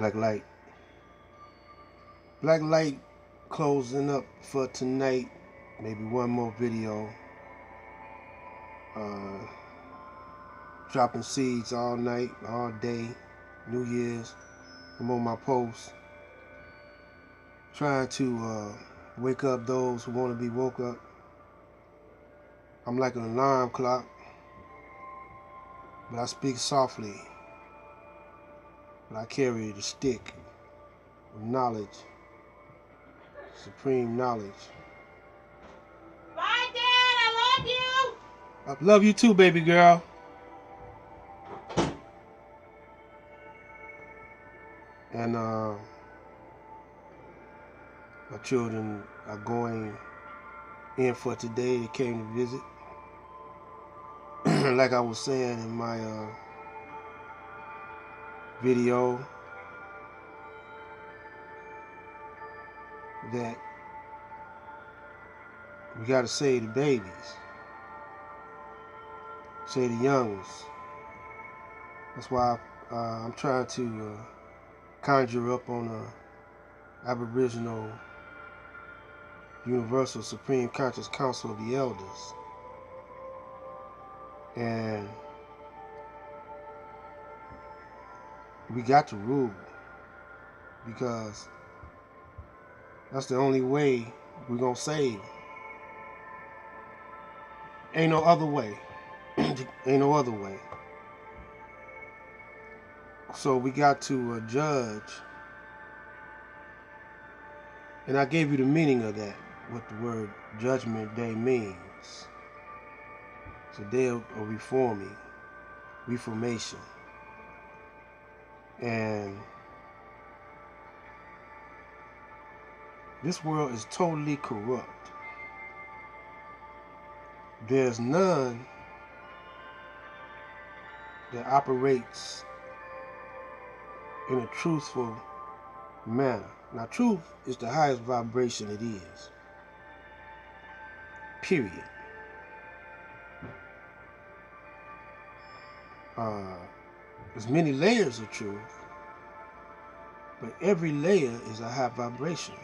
Black light. Black light closing up for tonight. Maybe one more video. Uh, dropping seeds all night, all day. New Year's. I'm on my post. Trying to wake up those who want to be woke up. I'm like an alarm clock, but I speak softly. But I carry the stick of knowledge, supreme knowledge. Bye, Dad. I love you. I love you too, baby girl. And my children are going in for today. They came to visit. Like I was saying in my video, that we got to save the babies, save the youngs. That's why I'm trying to conjure up on a Aboriginal Universal Supreme Conscious Council of the Elders. And we got to rule, because that's the only way we're going to save. Ain't no other way. Ain't no other way. So we got to judge. And I gave you the meaning of that, what the word Judgment Day means. It's a day of reforming, reformation. And this world is totally corrupt. There's none that operates in a truthful manner. Now, truth is the highest vibration it is. Period. There's many layers of truth, but every layer is a high vibration.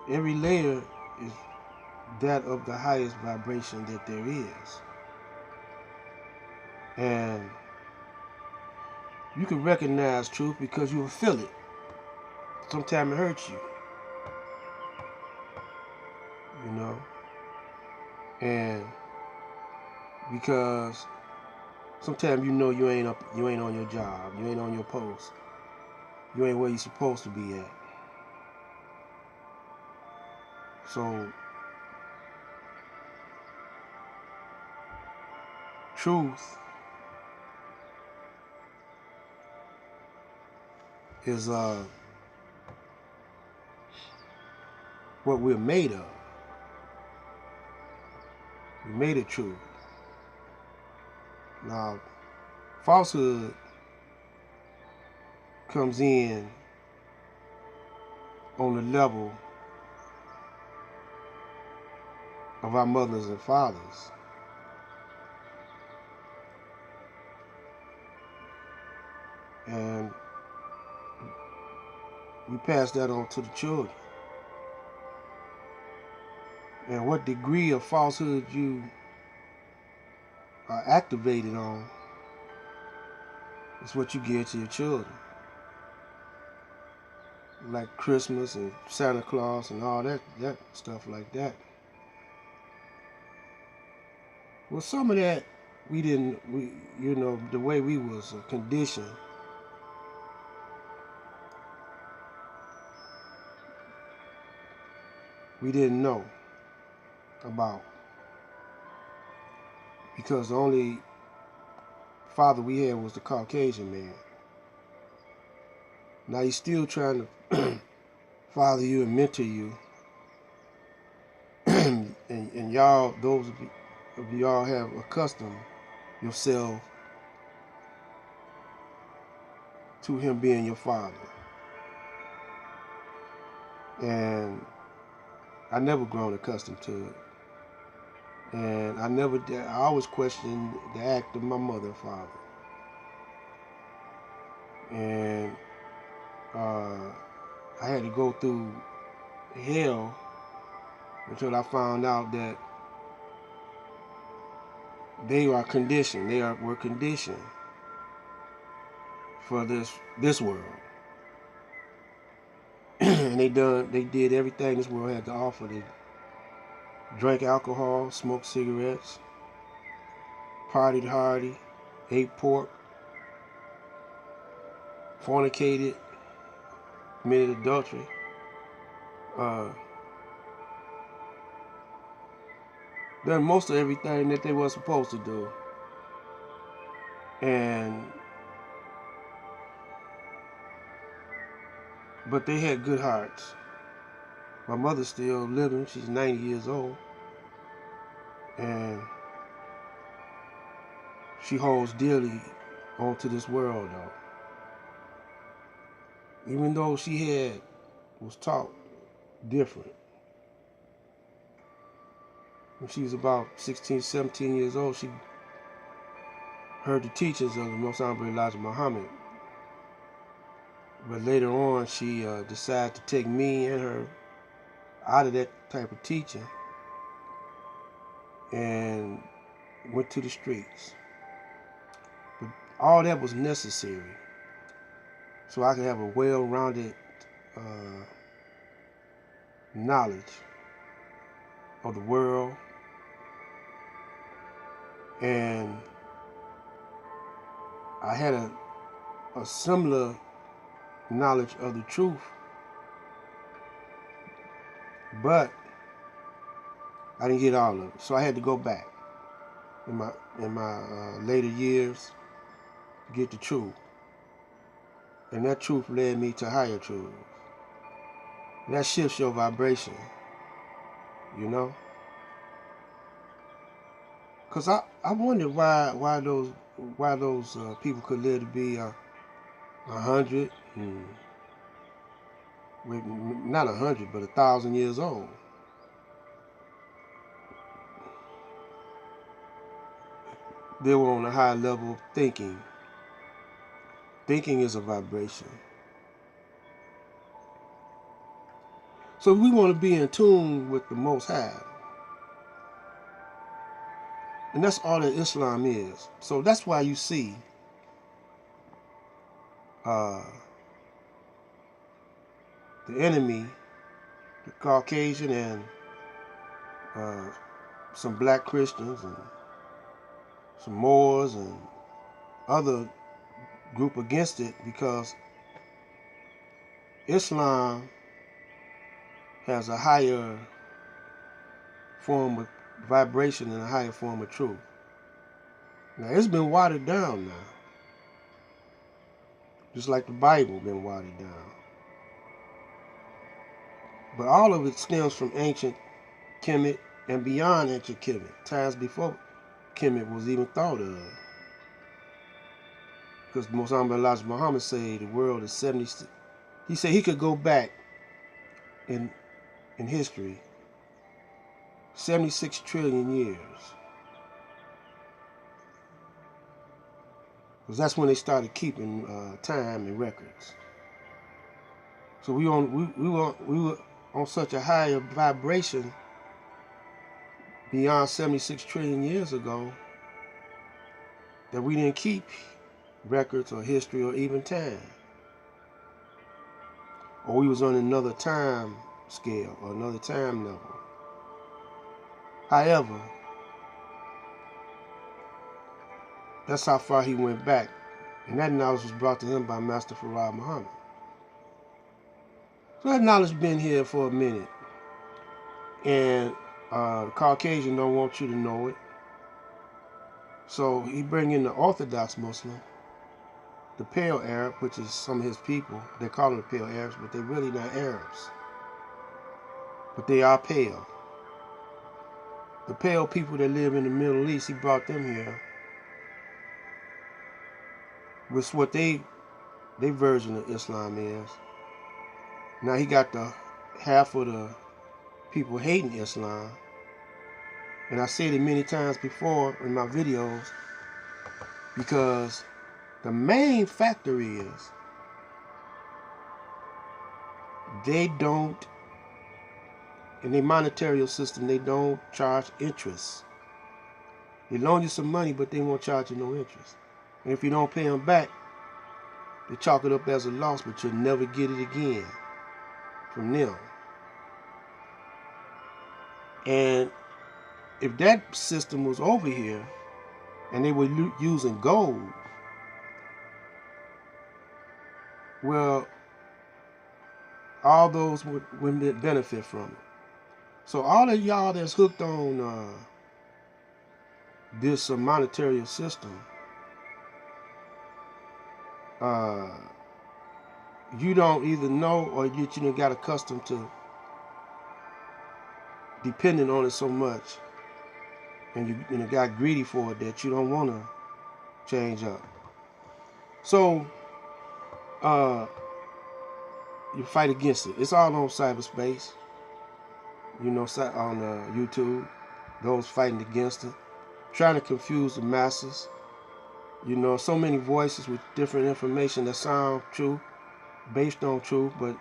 Every layer is that of the highest vibration that there is. And you can recognize truth because you will feel it. Sometimes it hurts you. You know? And because sometimes you know you ain't on your job, you ain't on your post, you ain't where you're supposed to be at. So truth is what we're made of. We're made of truth. Now, falsehood comes in on the level of our mothers and fathers. And we pass that on to the children. And what degree of falsehood you are activated on is what you give to your children. Like Christmas and Santa Claus and all that stuff like that. Well, some of that you know, the way we was conditioned, we didn't know about, because the only father we had was the Caucasian man. Now he's still trying to father you and mentor you, and y'all, those of y'all have accustomed yourself to him being your father. And I never grown accustomed to it. And I always questioned the act of my mother and father. And I had to go through hell until I found out that they are conditioned. Were conditioned for this world. And they did everything this world had to offer. They drank alcohol, smoked cigarettes, partied hardy, ate pork, fornicated, committed adultery. Done most of everything that they were supposed to do. But they had good hearts. My mother's still living. She's 90 years old. And she holds dearly onto this world, though. Even though she was taught different. When she was about 16, 17 years old, she heard the teachings of the Most Honorable Elijah Muhammad. But later on, she decided to take me and her out of that type of teaching and went to the streets. But all that was necessary so I could have a well-rounded knowledge of the world and I had a similar knowledge of the truth, but I didn't get all of it, so I had to go back in my later years to get the truth, and that truth led me to higher truth. And that shifts your vibration, you know. Cause I wondered why those people could live to be 100, not 100, but 1,000 years old. They were on a high level of thinking. Thinking is a vibration. So we want to be in tune with the Most High. And that's all that Islam is. So that's why you see the enemy, the Caucasian, and some black Christians and some Moors and other group against it, because Islam has a higher form of vibration and a higher form of truth. Now it's been watered down now, just like the Bible been watered down. But all of it stems from ancient Kemet and beyond ancient Kemet, times before Kemet was even thought of. Because Most Honorable Elijah Muhammad said the world is 70. He said he could go back in history 76 trillion years. Because that's when they started keeping time and records. So we were on such a higher vibration beyond 76 trillion years ago that we didn't keep records or history or even time. Or we was on another time scale or another time level. However, that's how far he went back. And that knowledge was brought to him by Master Farad Muhammad. So that knowledge been here for a minute. And the Caucasian don't want you to know it. So he bring in the Orthodox Muslim, the Pale Arab, which is some of his people. They call them the Pale Arabs, but they're really not Arabs. But they are pale. The pale people that live in the Middle East, he brought them here with what their version of Islam is. Now he got the half of the people hating Islam. And I said it many times before in my videos, because the main factor is they don't, in their monetary system, they don't charge interest. They loan you some money, but they won't charge you no interest. And if you don't pay them back, they chalk it up as a loss, but you'll never get it again from them. And if that system was over here and they were using gold, well, all those would benefit from it. So all of y'all that's hooked on this monetary system, you don't either know or you got accustomed to depending on it so much, and you got greedy for it that you don't want to change up. So you fight against it. It's all on cyberspace, on YouTube. Those fighting against it, trying to confuse the masses. So many voices with different information that sound true, based on truth, but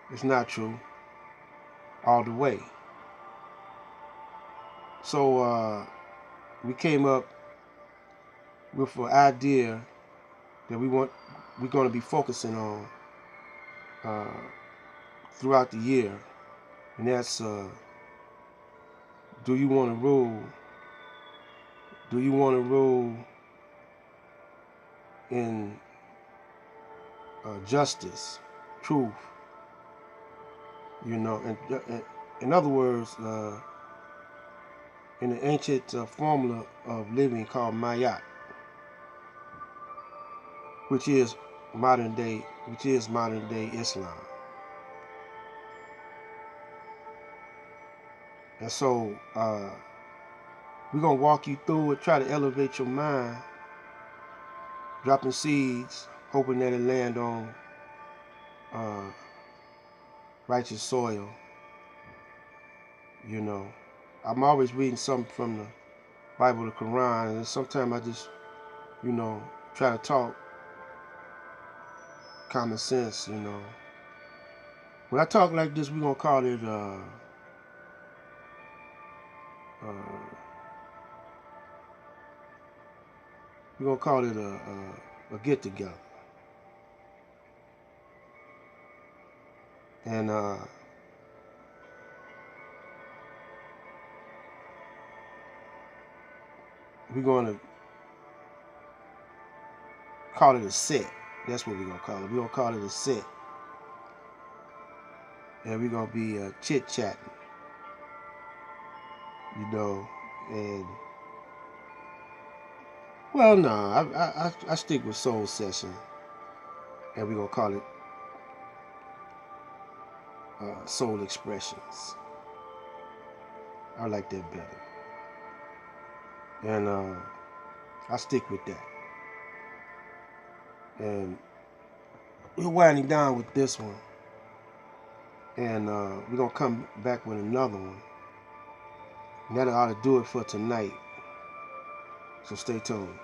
it's not true all the way. So we came up with an idea that we're going to be focusing on throughout the year, and that's do you want to rule? Do you want to rule in justice, truth? In other words, in the ancient formula of living called Mayat, which is modern day Islam. And so we're gonna walk you through it, try to elevate your mind, dropping seeds, hoping that it land on righteous soil. I'm always reading something from the Bible, the Quran, and sometimes I just, try to talk common sense. When I talk like this, we're gonna call it a get together, and we're gonna call it a set. That's what we're gonna call it. We're gonna call it a set, and we're gonna be chit chatting, and well, no, I stick with soul session, and we're gonna call it soul expressions. I like that better, and I stick with that. And we're winding down with this one, and we're gonna come back with another one. And that ought to do it for tonight. So stay tuned.